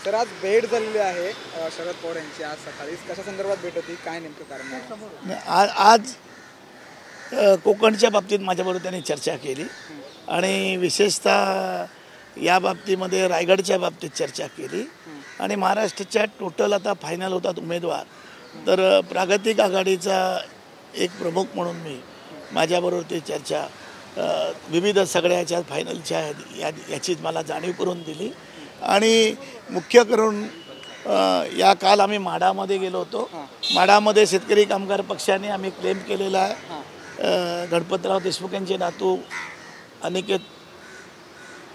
Sir आज भेट झालेली आहे शरद पवार यांची आज सकाळी कशा संदर्भात भेट होती, काय नेमकं कारण आहे? आज कोकणच्या बाबतीत माझ्याबरोबर त्यांनी चर्चा केली आणि विशेषतः या बाबतीमध्ये रायगडच्या बाबतीत चर्चा केली आणि महाराष्ट्राच्या टोटल आता फायनल होतात उमेदवार, तर प्रागतिक आघाडीचा एक प्रमुख म्हणून मी माझ्याबरोबर ती चर्चा विविध सगळ्याच्या फायनलच्या याचीच मला जाणीव करून दिली. आणि मुख्य करून या काल आम्ही माढामध्ये गेलो होतो. माढामध्ये शेतकरी कामगार पक्षाने आम्ही क्लेम केलेला आहे. गणपतराव देशमुख यांचे नातू अनिकेत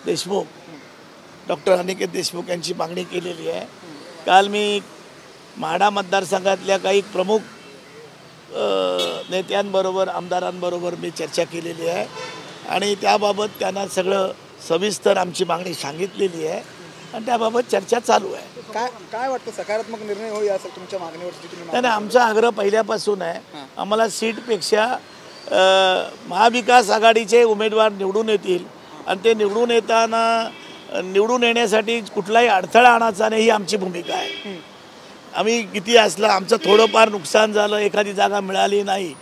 देशमुख, डॉक्टर अनिकेत देशमुख यांची मागणी केलेली आहे. काल मी माढा मतदारसंघातल्या काही प्रमुख नेत्यांबरोबर आमदारांबरोबर मी चर्चा केलेली आहे आणि त्याबाबत त्यांना सगळं सविस्तर आमची मागणी सांगितलेली आहे आणि त्याबाबत चर्चा चालू आहे. काय वाटतं, सकारात्मक निर्णय होईल असं तुमच्या मागणीवरती? नाही, आमचा आग्रह पहिल्यापासून आहे. आम्हाला सीटपेक्षा महाविकास आघाडीचे उमेदवार निवडून येतील आणि ते निवडून येण्यासाठी कुठलाही अडथळा आणायचा नाही, ही आमची भूमिका आहे. आम्ही किती असलं, आमचं थोडंफार नुकसान झालं, एखादी जागा मिळाली नाही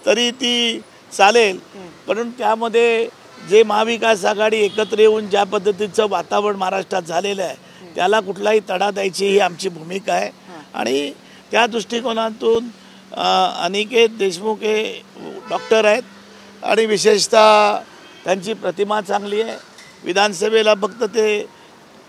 तरी ती चालेल, परंतु त्यामध्ये जे महाविकास आघाडी एकत्र येऊन ज्या पद्धतीचं वातावरण महाराष्ट्रात झालेलं आहे त्याला कुठलाही तडा द्यायची ही आमची भूमिका आहे. आणि त्या दृष्टिकोनातून अनिकेत देशमुख हे डॉक्टर आहेत आणि विशेषतः त्यांची प्रतिमा चांगली आहे. विधानसभेला फक्त ते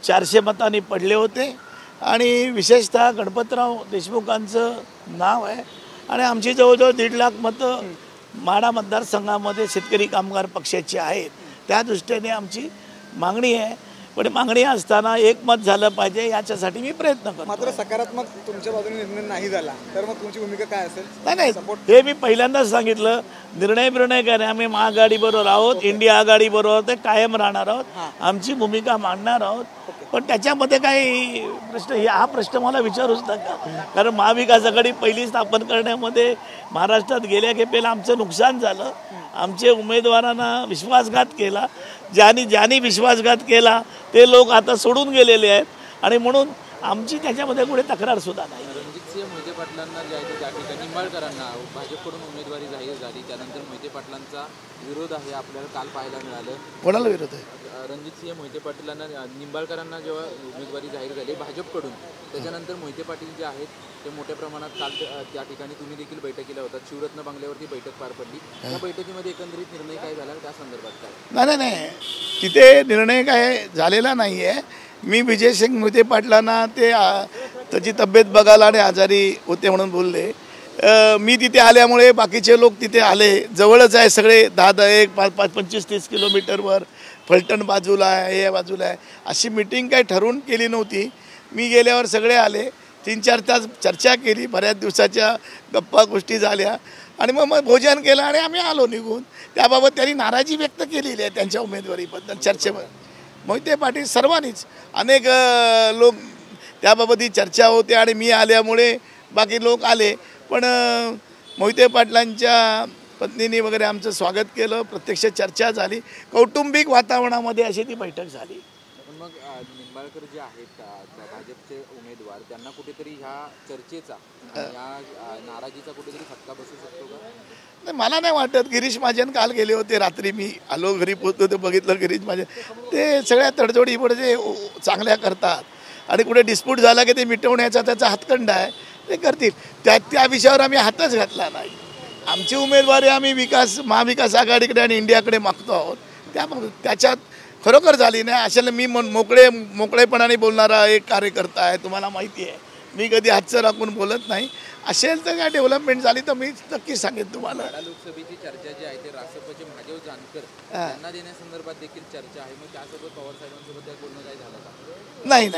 400 मतांनी पडले होते आणि विशेषतः गणपतराव देशमुखांचं नाव आहे आणि आमची जवळजवळ 1.5 लाख मतं माढा मतदारसंघामध्ये शेतकरी कामगार पक्षाची आहेत. त्या दृष्टीने आमची मागणी आहे, पण मागणी असताना एकमत झालं पाहिजे याच्यासाठी मी प्रयत्न करतो. मात्र सकारात्मक तुमच्या बाजूने निर्णय नाही झाला तर मग तुमची भूमिका काय असेल? नाही, हे मी पहिल्यांदाच सांगितलं. निर्णय काय नाही, आम्ही महाआघाडीबरोबर आहोत, इंडिया आघाडीबरोबर ते कायम राहणार आहोत, आमची भूमिका मांडणार आहोत. पण त्याच्यामध्ये काही हा प्रश्न मला विचारूच नका, कारण महाविकास आघाडी पहिली स्थापन करण्यामध्ये महाराष्ट्रात गेल्या खेपेला आमचं नुकसान झालं. आमचे उमेदवारांना विश्वासघात केला, ज्यांनी विश्वासघात केला ते लोक आता सोडून गेलेले आहेत आणि म्हणून आमची त्याच्यामध्ये कुठे तक्रार सुद्धा नाही. रणजितसिंह मोहिते पाटलांना जे आहे त्या ठिकाणी निंबाळकरांना भाजपकडून उमेदवारी जाहीर झाली, त्यानंतर मोहिते पाटलांचा विरोध आहे आपल्याला काल पाहायला मिळालं. कोणाला विरोध आहे? रणजितसिंह मोहिते पाटलांना निंबाळकरांना जेव्हा उमेदवारी जाहीर झाली भाजपकडून, त्याच्यानंतर मोहिते पाटील जे आहेत ते मोठ्या प्रमाणात काल त्या ठिकाणी तुम्ही देखील बैठकीला होतात. शिवरत्न बंगल्यावरती बैठक पार पडली. त्या बैठकीमध्ये एकंदरीत निर्णय काय झाला त्या संदर्भात काय? नाही, तिथे निर्णय काय झालेला नाही आहे. मी विजयसिंग मोहिते पाटलांना त्याची तब्येत बघायला आणि आजारी होते म्हणून बोलले. मी तिथे आल्यामुळे बाकीचे लोक तिथे आले. जवळच आहे सगळे, 10-10, 5-5, 25-30 किलोमीटरवर. फलटण बाजूला आहे, हे बाजूला आहे. अशी मिटिंग काही ठरवून केली नव्हती. मी गेल्यावर सगळे आले, 3-4 तास चर्चा केली, बऱ्याच दिवसाच्या गप्पा गोष्टी झाल्या आणि मग भोजन केलं आणि आम्ही आलो निघून. त्याबाबत त्यांनी नाराजी व्यक्त केलेली आहे त्यांच्या उमेदवारीबद्दल चर्चेवर. मोहिते पाटील सर्वांनीच, अनेक लोक त्याबाबत ही चर्चा होते आणि मी आल्यामुळे बाकी लोक आले. पण मोहिते पाटलांच्या पत्नीने वगैरे आमचं स्वागत केलं, प्रत्यक्ष चर्चा झाली, कौटुंबिक वातावरणामध्ये अशी ती बैठक झाली. पण मग निंबाळकर जे आहेत भाजपचे उमेदवार, त्यांना कुठेतरी ह्या चर्चेचा या नाराजीचा कुठेतरी फटका बसू शकतो का? नाही, मला नाही वाटत. गिरीश महाजन काल गेले होते, रात्री मी आलो, घरी पोहोचलो ते बघितलं. गिरीश महाजन ते सगळ्या तडजोडी पुढे चांगल्या करतात आणि कुठे डिस्प्यूट झाला की ते मिटवण्याचा त्याचा हातखंडा आहे, ते करतील. त्या विषयावर आम्ही हातच घातला नाही. आमची उमेदवारी आम्ही महाविकास आघाडीकडे आणि इंडियाकडे मागतो आहोत. त्याच्यात खरोखर झाली नाही. अशाला मी मोकळेपणाने बोलणारा एक कार्यकर्ता आहे, तुम्हाला माहिती आहे. मी कधी हातचं राखून बोलत नाही. असेल तर काय डेव्हलपमेंट झाली तर मी नक्की सांगेन तुम्हाला. लोकसभेची चर्चा जी आहे ते रासपचे महादेव जानकर यांना देण्यासंदर्भात देखील चर्चा आहे. मग त्यासोबत पवार साहेबांसोबत त्या बोलणं काय झालं का? नाही,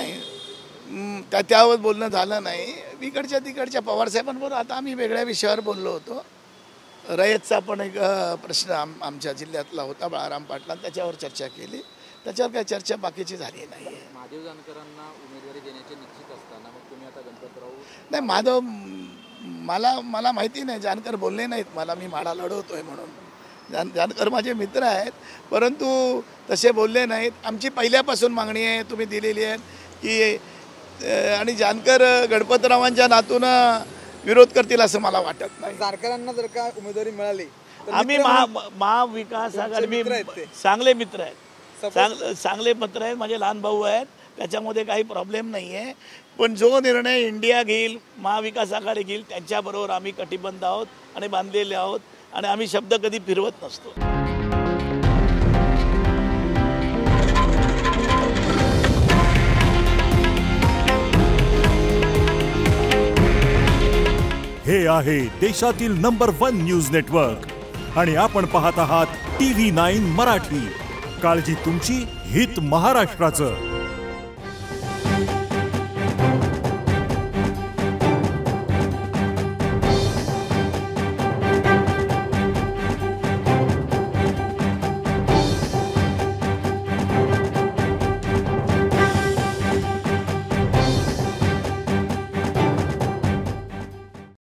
त्यावर बोलणं झालं नाही. तिकडच्या पवार साहेबांबरोबर आता आम्ही वेगळ्या विषयावर बोललो होतो. रयतचा पण एक प्रश्न आमच्या जिल्ह्यातला होता, बाळाराम पाटला, त्याच्यावर चर्चा केली. त्याच्यावर काही चर्चा बाकीची झाली नाही आहे. महादेव जानकरांना उमेदवारी देण्याचे निश्चित असताना मग तुम्ही आता गणपतराव नाही, मला माहिती नाही, जानकर बोलले नाहीत मला, मी माढा लढवतोय म्हणून. जानकर माझे मित्र आहेत, परंतु तसे बोलले नाहीत. आमची पहिल्यापासून मागणी आहे, तुम्ही दिलेली आहे, की आणि जानकर गणपतरावांच्या नातून विरोध करतील असं मला वाटत नाही. जानकरांना जर का उमेदवारी मिळाली तर आम्ही महाविकास आघाडी मित्र आहेत ते. चांगले मित्र आहेत, चांगले मित्र आहेत, माझे लहान भाऊ आहेत, त्याच्यामध्ये काही प्रॉब्लेम नाही आहे. पण जो निर्णय इंडिया घेईल, महाविकास आघाडी घेईल, त्यांच्याबरोबर आम्ही कटिबद्ध आहोत आणि बांधलेले आहोत आणि आम्ही शब्द कधी फिरवत नसतो. हे आहे देशातील नंबर 1 न्यूज नेटवर्क आणि आपण पाहत आहात TV9 मराठी. काळजी तुमची, हित महाराष्ट्राचं.